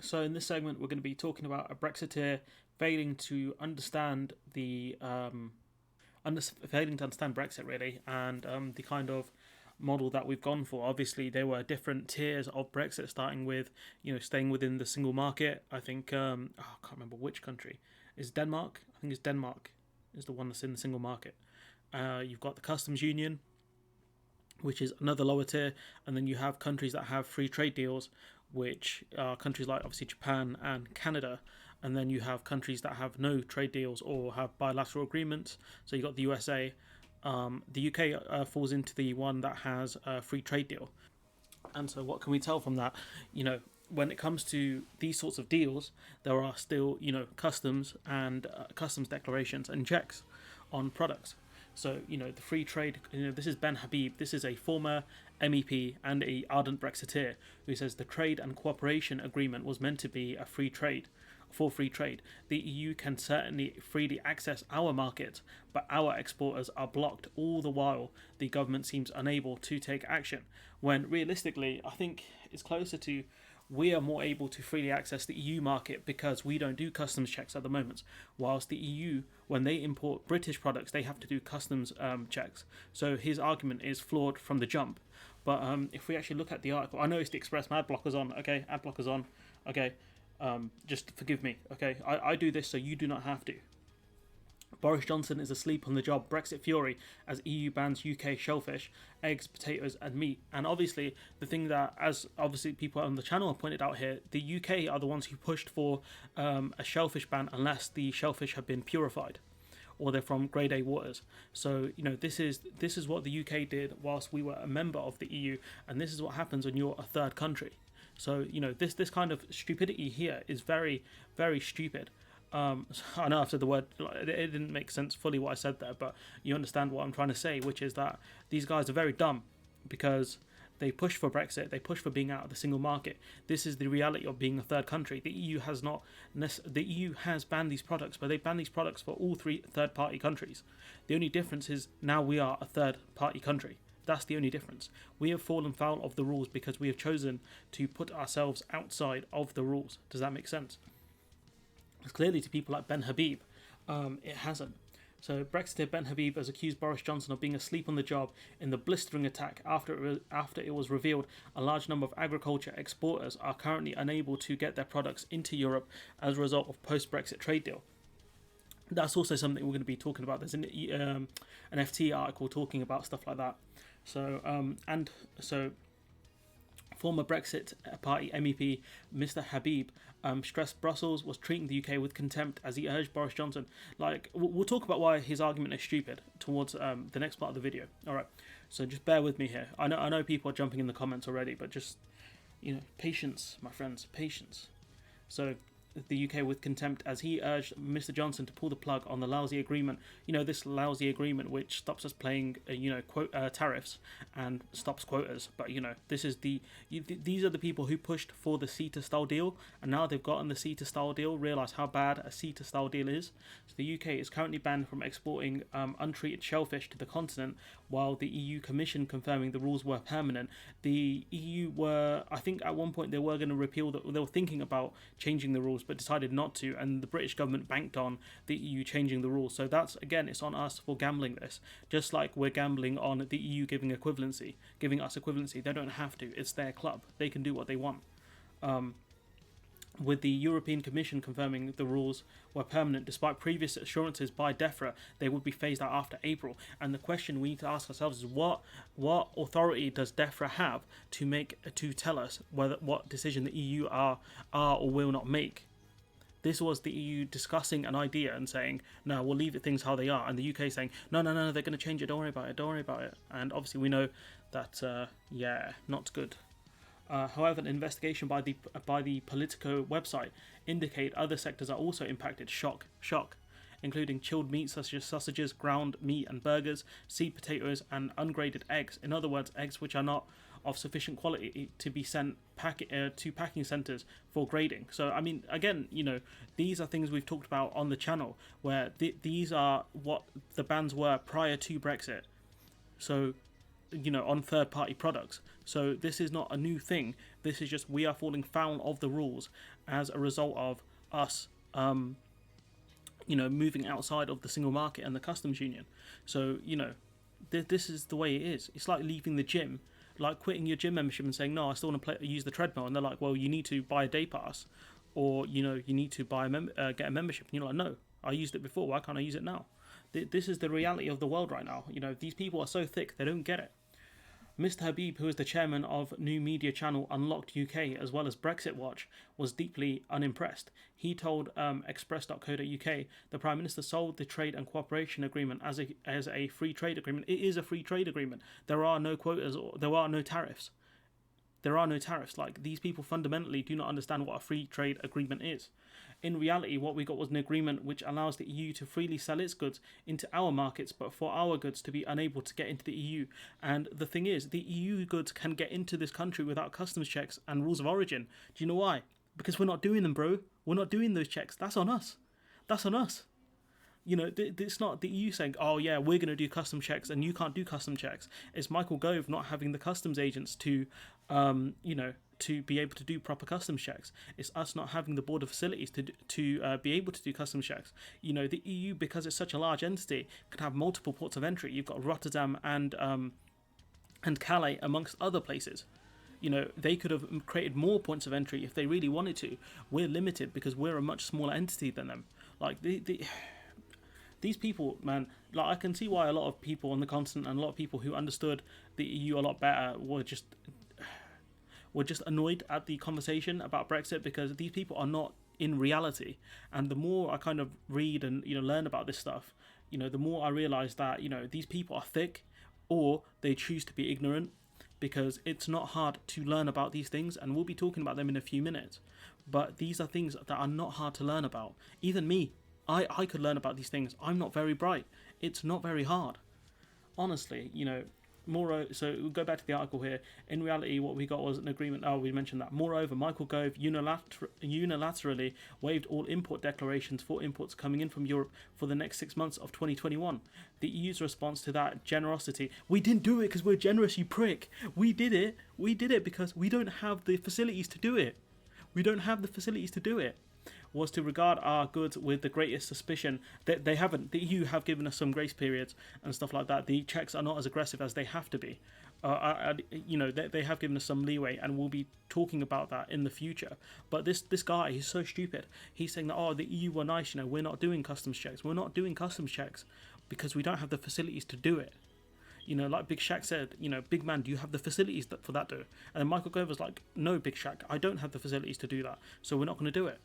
So in this segment, we're going to be talking about a Brexiteer failing to understand failing to understand Brexit really, and the kind of model that we've gone for. Obviously, there were different tiers of Brexit, starting with staying within the single market. I think I can't remember which country is Denmark. I think it's Denmark is the one that's in the single market. You've got the customs union, which is another lower tier, and then you have countries that have free trade deals, which are countries like obviously Japan and Canada, and then you have countries that have no trade deals or have bilateral agreements. So you got the USA. The UK falls into the one that has a free trade deal. And so what can we tell from that? When it comes to these sorts of deals, there are still customs and customs declarations and checks on products. So the free trade. This is Ben Habib. This is a former MEP and a ardent Brexiteer who says the trade and cooperation agreement was meant to be a free trade. For free trade, the EU can certainly freely access our market, but our exporters are blocked all the while the government seems unable to take action. When realistically, I think it's closer to we are more able to freely access the EU market because we don't do customs checks at the moment, whilst the EU, when they import British products, they have to do customs checks. So his argument is flawed from the jump. But if we actually look at the article, I know it's the Express, my ad blocker's on, okay, ad blocker's on, okay, just forgive me, okay, I do this so you do not have to. Boris Johnson is asleep on the job. Brexit fury as EU bans UK shellfish, eggs, potatoes, and meat. And obviously, the thing that, as obviously people on the channel have pointed out here, the UK are the ones who pushed for a shellfish ban unless the shellfish have been purified or they're from grade A waters. So this is what the UK did whilst we were a member of the EU, and this is what happens when you're a third country. So this kind of stupidity here is very, very stupid. I know I've said the word, it didn't make sense fully what I said there, but you understand what I'm trying to say, which is that these guys are very dumb because they push for Brexit, they push for being out of the single market. This is the reality of being a third country. The EU has banned these products, but they banned these products for all three third-party countries. The only difference is now we are a third-party country. That's the only difference. We have fallen foul of the rules because we have chosen to put ourselves outside of the rules. Does that make sense? Clearly, to people like Ben Habib, it hasn't. So Brexiteer Ben Habib has accused Boris Johnson of being asleep on the job in the blistering attack after it was revealed a large number of agriculture exporters are currently unable to get their products into Europe as a result of post-Brexit trade deal. That's also something we're going to be talking about. There's an FTA article talking about stuff like that. So former Brexit Party MEP Mr. Habib stressed Brussels was treating the UK with contempt as he urged Boris Johnson. We'll talk about why his argument is stupid towards the next part of the video. All right, so just bear with me here. I know people are jumping in the comments already, but just patience, my friends, patience. So the UK with contempt as he urged Mr. Johnson to pull the plug on the lousy agreement. This lousy agreement which stops us paying tariffs and stops quotas. But these are the people who pushed for the CETA style deal, and now they've gotten the CETA style deal. Realise how bad a CETA style deal is. So the UK is currently banned from exporting untreated shellfish to the continent, while the EU Commission confirming the rules were permanent. The EU were, I think, at one point they were going to repeal they were thinking about changing the rules, but decided not to, and the British government banked on the EU changing the rules. So that's, again, it's on us for gambling this, just like we're gambling on the EU giving us equivalency. They don't have to. It's their club. They can do what they want. With the European Commission confirming the rules were permanent despite previous assurances by DEFRA they would be phased out after April. And the question we need to ask ourselves is what authority does DEFRA have to tell us what decision the EU are or will not make? This was the EU discussing an idea and saying, no, we'll leave things how they are. And the UK saying, no, they're going to change it. Don't worry about it. And obviously we know that, not good. However, an investigation by the Politico website indicate other sectors are also impacted. Shock, including chilled meat such as sausages, ground meat and burgers, seed potatoes and ungraded eggs. In other words, eggs which are not of sufficient quality to be sent to packing centres for grading. So, I mean, again, these are things we've talked about on the channel, where these are what the bans were prior to Brexit. So on third-party products. So this is not a new thing. This is just we are falling foul of the rules as a result of us, moving outside of the single market and the customs union. So this is the way it is. It's like leaving the gym, like quitting your gym membership and saying, no, I still want to use the treadmill, and they're like, well, you need to buy a day pass, or you need to buy get a membership, and you're like, no, I used it before, why can't I use it now? This is the reality of the world right now. These people are so thick, they don't get it. Mr. Habib, who is the chairman of new media channel Unlocked UK as well as Brexit Watch, was deeply unimpressed. He told Express.co.uk the Prime Minister sold the trade and cooperation agreement as a free trade agreement. It is a free trade agreement. There are no quotas, or there are no tariffs. There are no tariffs. Like, these people fundamentally do not understand what a free trade agreement is. In reality, what we got was an agreement which allows the EU to freely sell its goods into our markets, but for our goods to be unable to get into the EU. And the thing is, the EU goods can get into this country without customs checks and rules of origin. Do you know why? Because we're not doing them, bro. We're not doing those checks. That's on us. That's on us. It's not the EU saying, oh yeah, we're going to do custom checks and you can't do custom checks. It's Michael Gove not having the customs agents to be able to do proper customs checks. It's us not having the border facilities to be able to do customs checks. The EU, because it's such a large entity, can have multiple ports of entry. You've got Rotterdam and Calais, amongst other places. They could have created more points of entry if they really wanted to. We're limited because we're a much smaller entity than them. Like, these people, man, like, I can see why a lot of people on the continent and a lot of people who understood the EU a lot better were just annoyed at the conversation about Brexit, because these people are not in reality. And the more I kind of read and learn about this stuff, the more I realise that these people are thick, or they choose to be ignorant, because it's not hard to learn about these things, and we'll be talking about them in a few minutes. But these are things that are not hard to learn about. Even me, I could learn about these things. I'm not very bright. It's not very hard. Honestly, moreover, so we'll go back to the article here. In reality, what we got was an agreement. Oh, we mentioned that. Moreover, Michael Gove unilaterally waived all import declarations for imports coming in from Europe for the next 6 months of 2021. The EU's response to that generosity: we didn't do it because we're generous, you prick. We did it. We did it because we don't have the facilities to do it. We don't have the facilities to do it. Was to regard our goods with the greatest suspicion. That they haven't. The EU have given us some grace periods and stuff like that. The checks are not as aggressive as they have to be. They have given us some leeway, and we'll be talking about that in the future. But this guy, he's so stupid. He's saying that, oh, the EU were nice. We're not doing customs checks. We're not doing customs checks because we don't have the facilities to do it. Like Big Shaq said, big man, do you have the facilities for that, though? And then Michael Gove was like, no, Big Shaq, I don't have the facilities to do that, so we're not going to do it.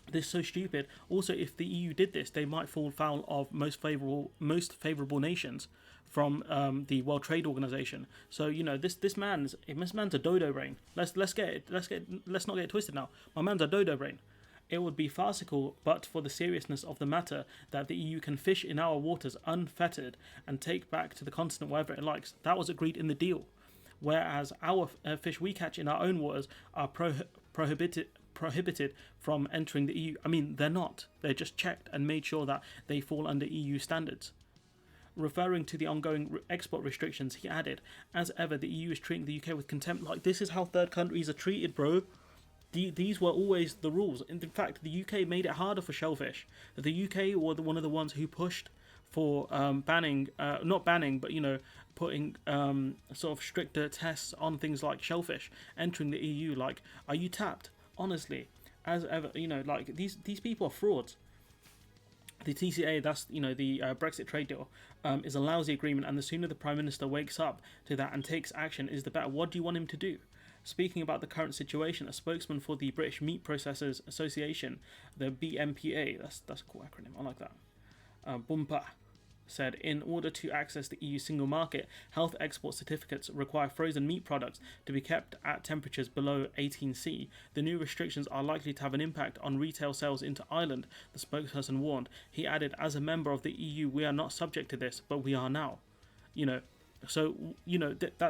This is so stupid. Also, if the EU did this, they might fall foul of most favorable nations from the World Trade Organization. So this man's a dodo brain. Let's not get it twisted now. My man's a dodo brain. It would be farcical, but for the seriousness of the matter, that the EU can fish in our waters unfettered and take back to the continent wherever it likes. That was agreed in the deal. Whereas our fish we catch in our own waters are prohibited from entering the EU. I mean, they're not. They're just checked and made sure that they fall under EU standards. Referring to the ongoing export restrictions, he added, as ever, the EU is treating the UK with contempt. Like, this is how third countries are treated, bro. These were always the rules. In fact, the UK made it harder for shellfish. The UK were one of the ones who pushed for putting sort of stricter tests on things like shellfish entering the EU. Like, are you tapped? Honestly, as ever, these people are frauds. The TCA, that's the Brexit trade deal, is a lousy agreement, and the sooner the Prime Minister wakes up to that and takes action is the better. What do you want him to do? Speaking about the current situation, a spokesman for the British Meat Processors Association, the BMPA, that's a cool acronym, I like that, Bumpa, said, in order to access the EU single market, health export certificates require frozen meat products to be kept at temperatures below 18°C. The new restrictions are likely to have an impact on retail sales into Ireland, the spokesperson warned. He added, as a member of the EU, we are not subject to this, but we are now. So,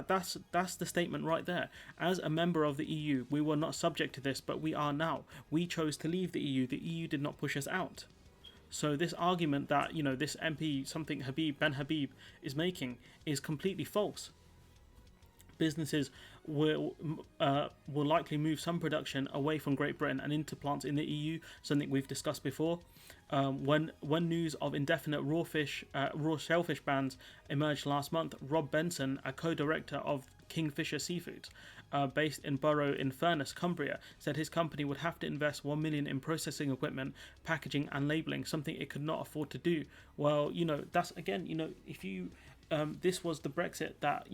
that's the statement right there. As a member of the EU, we were not subject to this, but we are now. We chose to leave the EU. The EU did not push us out. So this argument that this MP something Ben Habib is making is completely false. Businesses will likely move some production away from Great Britain and into plants in the EU, something we've discussed before. When news of indefinite raw shellfish bans emerged last month, Rob Benson, a co-director of Kingfisher Seafoods, based in Borough in Furness, Cumbria, said his company would have to invest 1 million in processing equipment, packaging, and labelling, something it could not afford to do. Well, that's again, if you, this was the Brexit that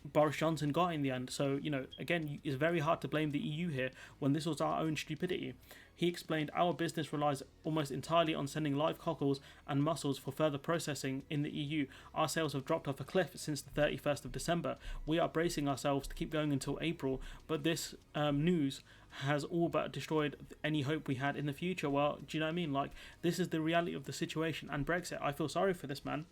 Boris Johnson got in the end. So, again, it's very hard to blame the EU here when this was our own stupidity. He explained, our business relies almost entirely on sending live cockles and mussels for further processing in the EU. Our sales have dropped off a cliff since the 31st of December. We are bracing ourselves to keep going until April, but this news has all but destroyed any hope we had in the future. Well, do you know what I mean? Like, this is the reality of the situation, and Brexit, I feel sorry for this man.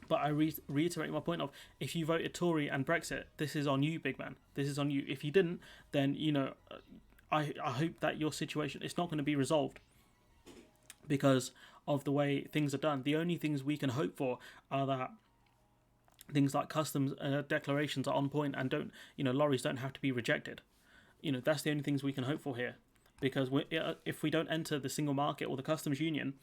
But I reiterate my point of, if you voted Tory and Brexit, this is on you, big man. This is on you. If you didn't, then, I hope that your situation, it's not going to be resolved because of the way things are done. The only things we can hope for are that things like customs declarations are on point and lorries don't have to be rejected. That's the only things we can hope for here. Because if we don't enter the single market or the customs union,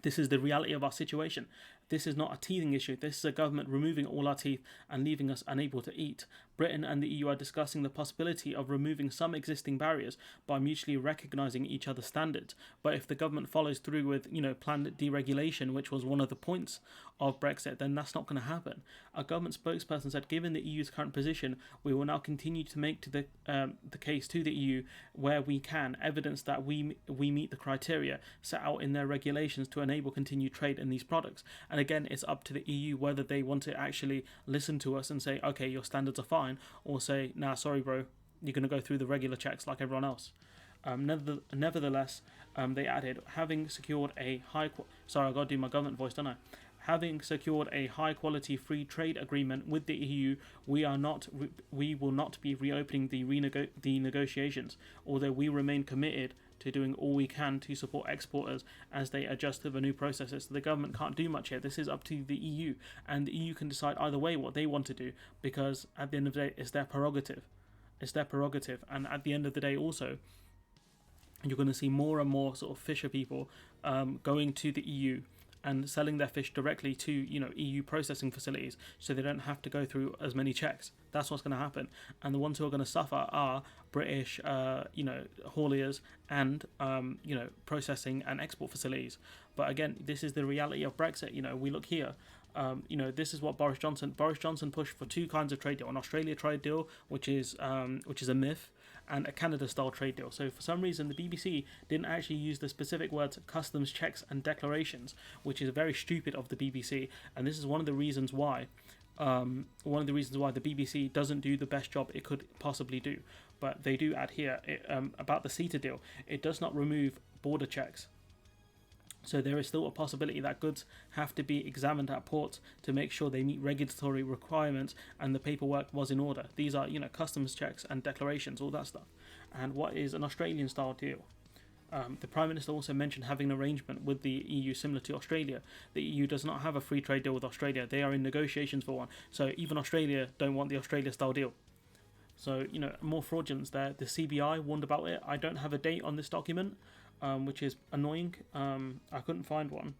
this is the reality of our situation. This is not a teething issue. This is a government removing all our teeth and leaving us unable to eat. Britain and the EU are discussing the possibility of removing some existing barriers by mutually recognising each other's standards. But if the government follows through with, planned deregulation, which was one of the points of Brexit, then that's not going to happen. A government spokesperson said, given the EU's current position, we will now continue to make to the case to the EU where we can evidence that we meet the criteria set out in their regulations to enable continued trade in these products. And again, it's up to the EU whether they want to actually listen to us and say, okay, your standards are fine, or say, nah, sorry, bro, you're going to go through the regular checks like everyone else. Nevertheless, they added, having secured a sorry, I got to do my government voice, don't I? Having secured a high-quality free trade agreement with the EU, we will not be reopening the negotiations, although we remain committed to doing all we can to support exporters as they adjust to the new processes. So the government can't do much here. This is up to the EU, and the EU can decide either way what they want to do, because at the end of the day, it's their prerogative. It's their prerogative, and at the end of the day also, you're going to see more and more sort of fisher people going to the EU and selling their fish directly to EU processing facilities, so they don't have to go through as many checks. That's what's going to happen, and the ones who are going to suffer are British hauliers and processing and export facilities. But again, this is the reality of Brexit. We look here. This is what Boris Johnson pushed for: two kinds of trade deal: an Australia trade deal, which is a myth, and a Canada-style trade deal. So for some reason, the BBC didn't actually use the specific words customs checks and declarations, which is very stupid of the BBC. And this is one of the reasons why the BBC doesn't do the best job it could possibly do. But they do add here about the CETA deal. It does not remove border checks. So there is still a possibility that goods have to be examined at ports to make sure they meet regulatory requirements and the paperwork was in order. These are, customs checks and declarations, all that stuff. And what is an Australian style deal? The Prime Minister also mentioned having an arrangement with the EU similar to Australia. The EU does not have a free trade deal with Australia. They are in negotiations for one. So even Australia don't want the Australia style deal. So, more fraudulence there. The CBI warned about it. I don't have a date on this document, which is annoying. I couldn't find one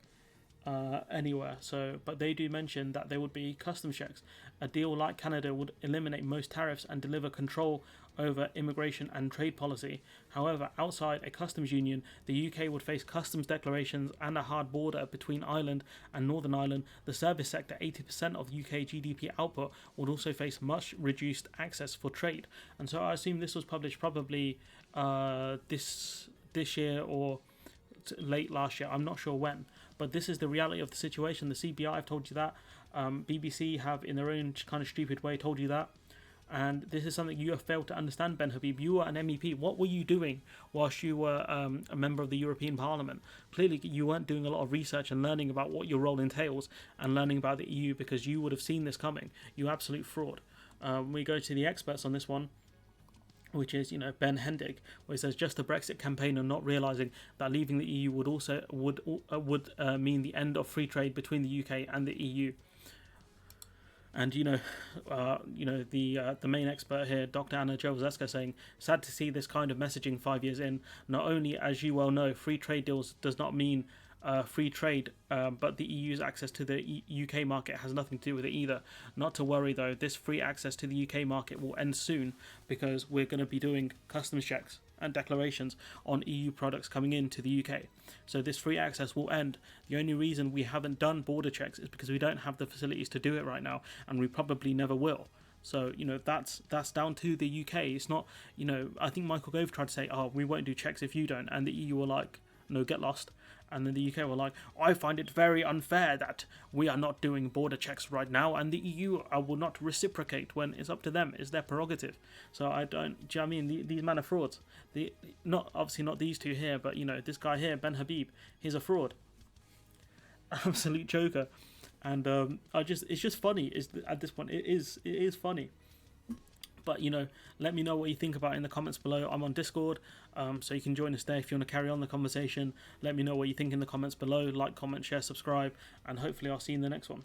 anywhere. But they do mention that there would be customs checks. A deal like Canada would eliminate most tariffs and deliver control over immigration and trade policy. However, outside a customs union, the UK would face customs declarations and a hard border between Ireland and Northern Ireland. The service sector, 80% of UK GDP output, would also face much reduced access for trade. And so I assume this was published probably this year or late last year. I'm not sure when, but this is the reality of the situation. The CBI have told you that. BBC have, in their own kind of stupid way, told you that. And this is something you have failed to understand, Ben Habib. You were an MEP. What were you doing whilst you were a member of the European Parliament? Clearly, you weren't doing a lot of research and learning about what your role entails and learning about the EU, because you would have seen this coming. You absolute fraud. We go to the experts on this one. which is, Ben Hendig, where he says just a Brexit campaigner not realizing that leaving the EU would mean the end of free trade between the UK and the EU. And the main expert here, Dr. Anna Jowazeska, saying, sad to see this kind of messaging 5 years in. Not only, as you well know, free trade deals does not mean free trade, but the EU's access to the UK market has nothing to do with it either. Not to worry though, this free access to the UK market will end soon because we're going to be doing customs checks and declarations on EU products coming into the UK. So this free access will end. The only reason we haven't done border checks is because we don't have the facilities to do it right now, and we probably never will. So, that's down to the UK. It's not, I think Michael Gove tried to say, oh, we won't do checks if you don't, and the EU were like, no, get lost. And then the UK were like, I find it very unfair that we are not doing border checks right now, and the EU will not reciprocate when it's up to them. It's their prerogative. So I don't, do you know what I mean? These men are frauds. Obviously not these two here, but, this guy here, Ben Habib, he's a fraud. Absolute joker. And it's just funny. At this point, it is funny. But, let me know what you think about it in the comments below. I'm on Discord, so you can join us there if you want to carry on the conversation. Let me know what you think in the comments below. Like, comment, share, subscribe, and hopefully I'll see you in the next one.